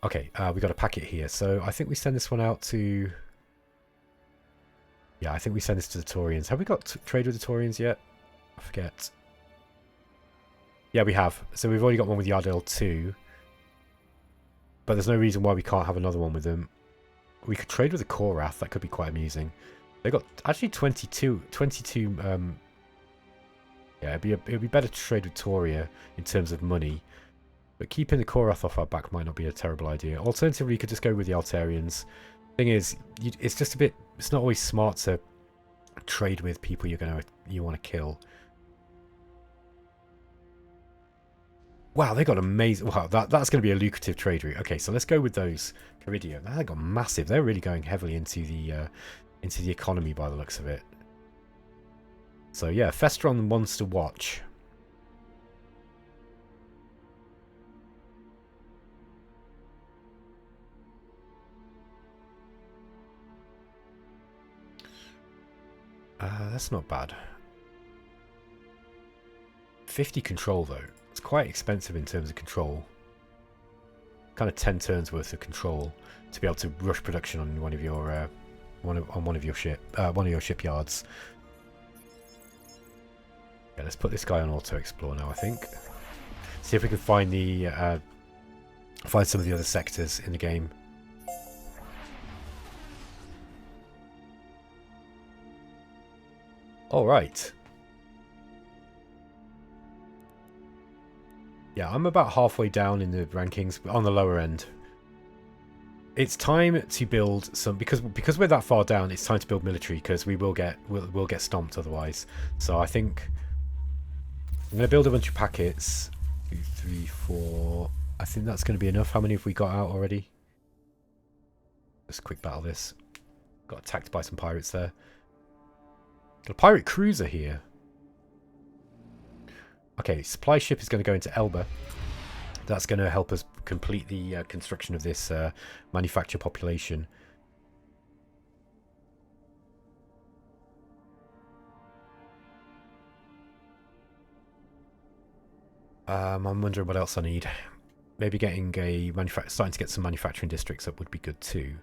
Okay, we got a packet here. So I think we send this one out to... Yeah, I think we send this to the Taurians. Have we got trade with the Taurians yet? I forget. Yeah, we have. So we've already got one with Yardale 2. But there's no reason why we can't have another one with them. We could trade with the Korath. That could be quite amusing. They got actually 22 yeah, it'd be better to trade with Toria in terms of money. But keeping the Korath off our back might not be a terrible idea. Alternatively, you could just go with the Altarians. Thing is, it's just a bit... It's not always smart to trade with people you want to kill. Wow, they got amazing... Wow, that's going to be a lucrative trade route. Okay, so let's go with those. Caridio. They got massive. They're really going heavily into the economy by the looks of it. So yeah, Festron wants to watch. That's not bad. 50 control though. It's quite expensive in terms of control. Kind of 10 turns worth of control to be able to rush production on one of your one of your shipyards. Yeah, let's put this guy on auto explore now. I think. See if we can find find some of the other sectors in the game. All right. Yeah, I'm about halfway down in the rankings, on the lower end. It's time to build some because we're that far down. It's time to build military because we'll get stomped otherwise. So I think I'm going to build a bunch of packets. 2, 3, 4. I think that's going to be enough. How many have we got out already? Let's quick battle this. Got attacked by some pirates there. Got a pirate cruiser here. Okay, supply ship is going to go into Elba. That's going to help us complete the construction of this manufacture population. I'm wondering what else I need. Maybe getting starting to get some manufacturing districts up would be good too.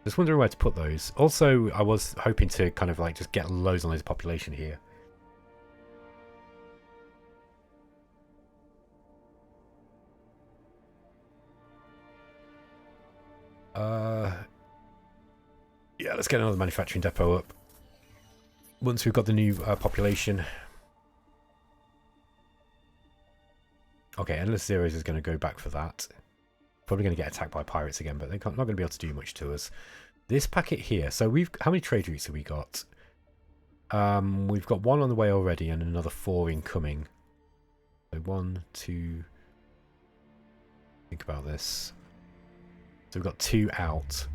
Just wondering where to put those. Also, I was hoping to kind of like just get loads on this population here. Yeah, let's get another manufacturing depot up. Once we've got the new population. Okay, Endless Zeros is going to go back for that. Probably going to get attacked by pirates again, but they're not going to be able to do much to us. This packet here. So how many trade routes have we got? We've got 1 on the way already and another 4 incoming. So 1, 2. Think about this. So we've got 2 out.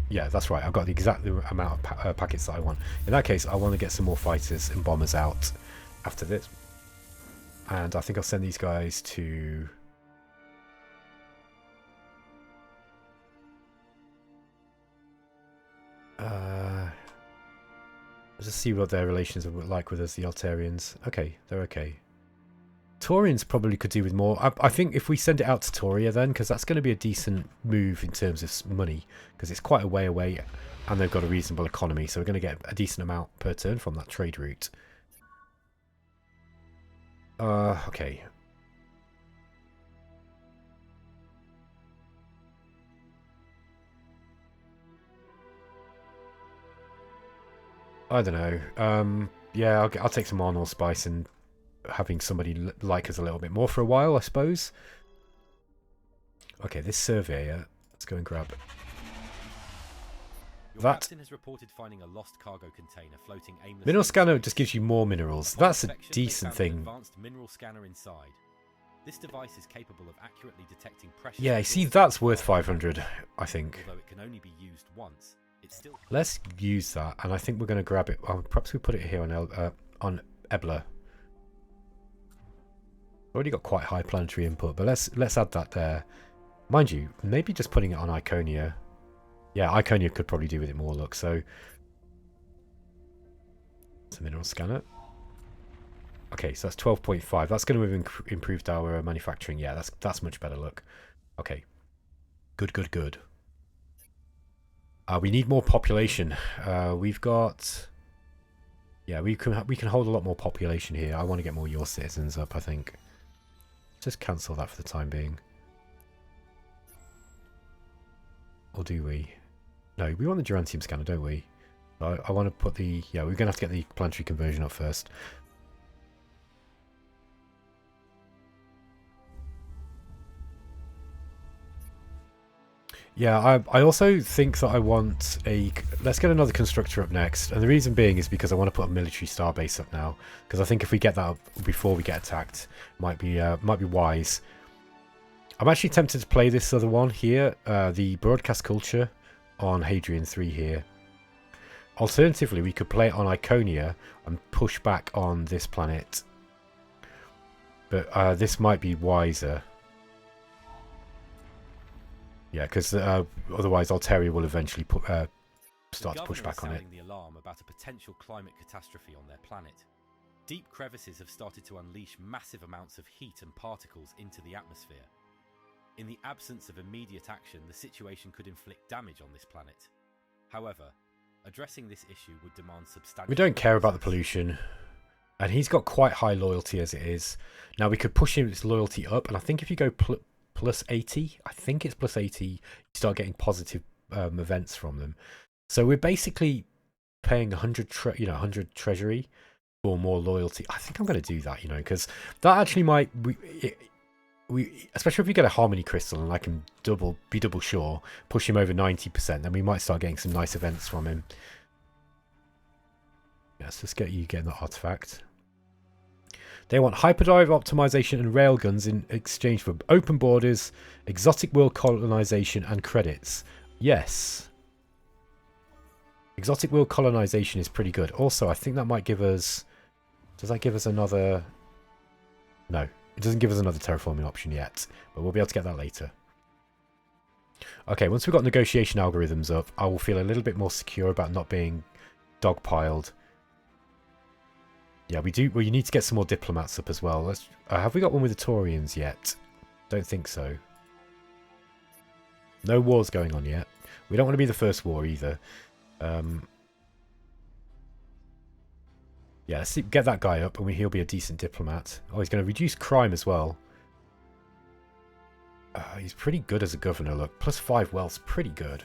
Yeah, that's right. I've got the exact amount of packets that I want. In that case, I want to get some more fighters and bombers out after this. And I think I'll send these guys to... let's just see what their relations are like with us, the Altarians. Okay, they're okay. Taurians probably could do with more. I think if we send it out to Toria then, because that's going to be a decent move in terms of money, because it's quite a way away and they've got a reasonable economy, so we're going to get a decent amount per turn from that trade route. Okay. I don't know. Yeah, I'll take some Arnold Spice and having somebody like us a little bit more for a while, I suppose. Okay, this surveyor. Let's go and grab it. Your captain has reported finding a lost cargo container floating aimlessly. Mineral scanner just gives you more minerals. That's a decent thing. Advanced mineral scanner inside. This device is capable of accurately detecting precious. Yeah, see, that's worth 500, I think. Although it can only be used once, it's still. Let's use that, and I think we're going to grab it. Perhaps we put it here on Ebla. Already got quite high planetary input, but let's add that there. Mind you, maybe just putting it on Iconia. Yeah, Iconia could probably do with it more, look. So it's a mineral scanner. Okay, so that's 12.5. That's going to have improved our manufacturing. Yeah, that's much better, look. Okay. Good. We need more population. We've got... Yeah, we can hold a lot more population here. I want to get more your citizens up, I think. Just cancel that for the time being. Or do we? No, we want the Gerantium scanner, don't we? I want to put the... Yeah, we're going to have to get the planetary conversion up first. Yeah, I also think that I want a... Let's get another constructor up next. And the reason being is because I want to put a military starbase up now. Because I think if we get that up before we get attacked, might be wise. I'm actually tempted to play this other one here, the broadcast culture on Hadrian 3 here. Alternatively, we could play it on Iconia and push back on this planet. But this might be wiser. Yeah, because otherwise Altaria will eventually start to push back on it. The alarm about a potential climate catastrophe on their planet. Deep crevices have started to unleash massive amounts of heat and particles into the atmosphere. In the absence of immediate action, the situation could inflict damage on this planet. However, addressing this issue would demand substantial... We don't care about the pollution. And he's got quite high loyalty as it is. Now, we could push his loyalty up, and I think if you go plus 80, I think it's plus 80, you start getting positive events from them. So we're basically paying 100 treasury for more loyalty. I think I'm going to do that, because that actually might... We especially if we get a harmony crystal and I can be double sure, push him over 90%, then we might start getting some nice events from him. Yes, let's get you getting that artifact. They want hyperdrive optimization and railguns in exchange for open borders, exotic world colonization, and credits. Yes. Exotic world colonization is pretty good. Also, I think that might give us... Does that give us another... No. It doesn't give us another terraforming option yet, but we'll be able to get that later. Okay, once we've got negotiation algorithms up, I will feel a little bit more secure about not being dogpiled. Yeah, we do. Well, you need to get some more diplomats up as well. Let's. Have we got one with the Taurians yet? Don't think so. No wars going on yet. We don't want to be the first war either. Yeah, let's see, get that guy up and he'll be a decent diplomat. Oh, he's going to reduce crime as well. He's pretty good as a governor, look. Plus 5 wealth's pretty good.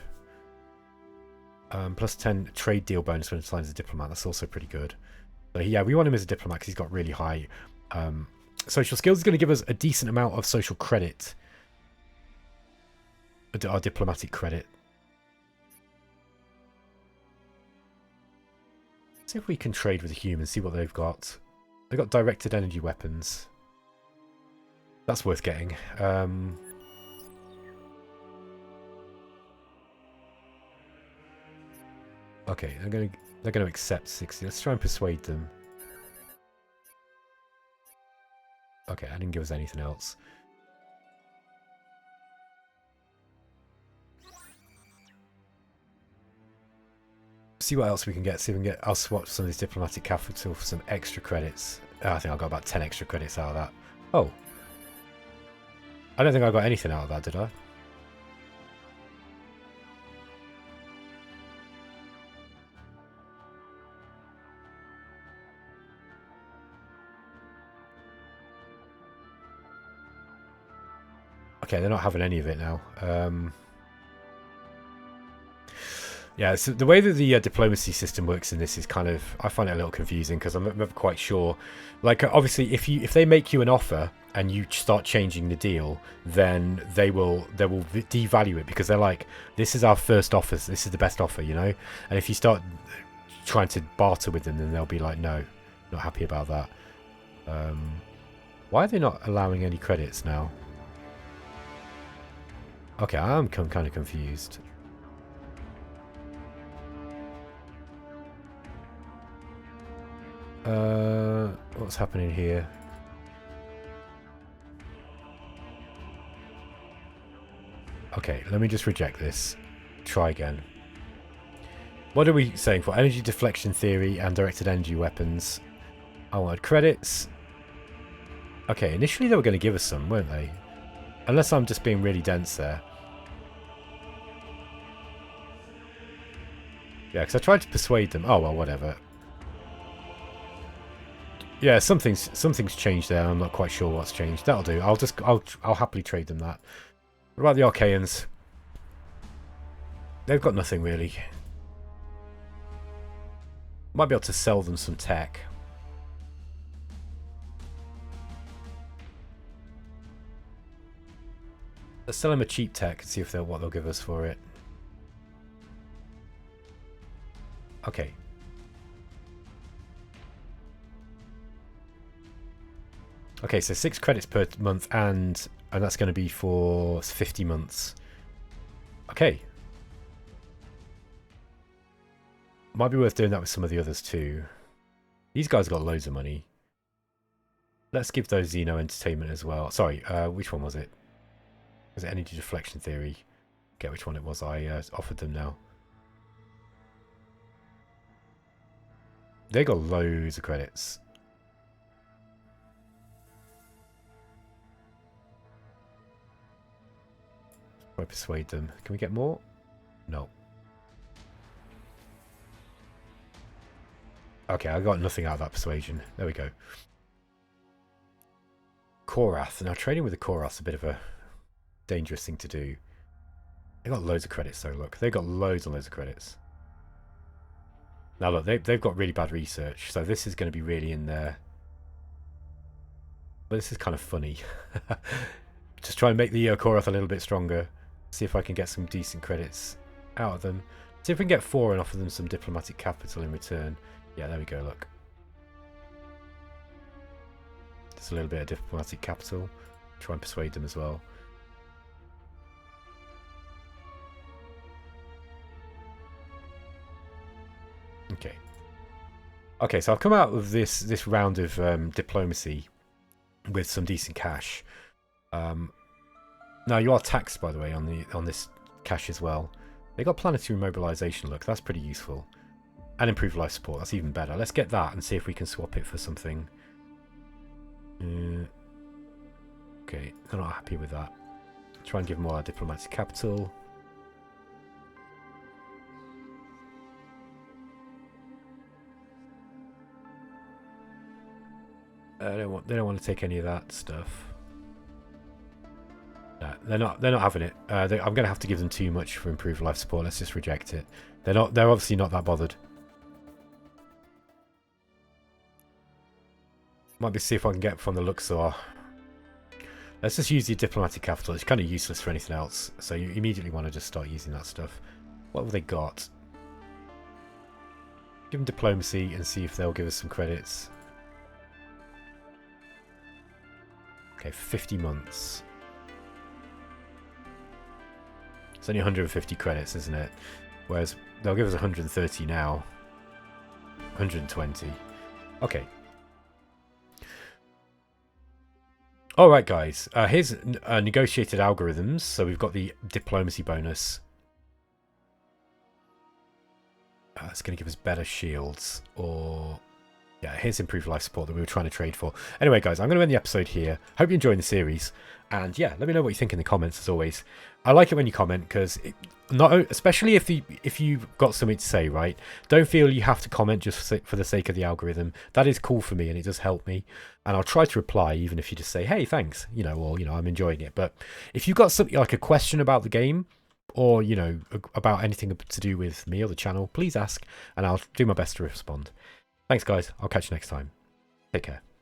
Plus 10 trade deal bonus when assigned as a diplomat. That's also pretty good. So yeah, we want him as a diplomat because he's got really high social skills. He's going to give us a decent amount of social credit. our diplomatic credit. See if we can trade with the humans, see what they've got. They've got directed energy weapons. That's worth getting. Okay, they're gonna accept 60. Let's try and persuade them. Okay, I didn't give us anything else. See what else we can get. See if we can get. I'll swap some of this diplomatic capital for some extra credits. I think I got about 10 extra credits out of that. Oh. I don't think I got anything out of that, did I? Okay, they're not having any of it now. Yeah, so the way that the diplomacy system works in this is kind of, I find it a little confusing because I'm never quite sure. Like, obviously, if they make you an offer and you start changing the deal, then they will devalue it because they're like, this is our first offer, this is the best offer, you know. And if you start trying to barter with them, then they'll be like, no, not happy about that. Why are they not allowing any credits now? Okay, I'm kind of confused. What's happening here? Okay, let me just reject this. Try again. What are we saying for? Energy deflection theory and directed energy weapons. I wanted credits. Okay, initially they were going to give us some, weren't they? Unless I'm just being really dense there. Yeah, because I tried to persuade them. Oh, well, whatever. Yeah, something's changed there. I'm not quite sure what's changed. That'll do. I'll happily trade them that. What about the Archaeans? They've got nothing really. Might be able to sell them some tech. Let's sell them a cheap tech and see if what they'll give us for it. Okay. Okay, so 6 credits per month, and that's going to be for 50 months. Okay. Might be worth doing that with some of the others too. These guys got loads of money. Let's give those Xeno entertainment as well. Sorry, which one was it? Was it energy deflection theory? Get which one it was I offered them now. They got loads of credits. I persuade them. Can we get more? No. Okay, I got nothing out of that persuasion. There we go. Korath. Now, trading with the Korath's a bit of a dangerous thing to do. They got loads of credits though, look. They got loads and loads of credits. Now look, they've got really bad research, so this is going to be really in there. But this is kind of funny. Just try and make the Korath a little bit stronger. See if I can get some decent credits out of them. See if we can get 4 and offer them some diplomatic capital in return. Yeah, there we go, look. Just a little bit of diplomatic capital. Try and persuade them as well. Okay. Okay, so I've come out of this round of diplomacy with some decent cash. Now you are taxed, by the way, on this cash as well. They got planetary mobilization. Look, that's pretty useful, and improved life support. That's even better. Let's get that and see if we can swap it for something. Okay, they're not happy with that. Try and give them all our diplomatic capital. They don't want to take any of that stuff. No, they're not having it. I'm going to have to give them too much for improved life support. Let's just reject it. They're obviously not that bothered. Might be see if I can get from the Luxor. Let's just use the diplomatic capital. It's kind of useless for anything else. So you immediately want to just start using that stuff. What have they got? Give them diplomacy and see if they'll give us some credits. Okay, 50 months. It's only 150 credits, isn't it? Whereas they'll give us 130 now. 120. Okay. Alright guys, here's negotiated algorithms. So we've got the diplomacy bonus. It's going to give us better shields, or yeah, here's improved life support that we were trying to trade for. Anyway guys, I'm going to end the episode here. Hope you're enjoying the series, and yeah, let me know what you think in the comments as always. I like it when you comment, because especially if you've got something to say, right? Don't feel you have to comment just for the sake of the algorithm. That is cool for me, and it does help me, and I'll try to reply even if you just say, hey, thanks, you know, or, you know, I'm enjoying it. But if you've got something like a question about the game, or, you know, about anything to do with me or the channel, please ask, and I'll do my best to respond. Thanks guys, I'll catch you next time. Take care.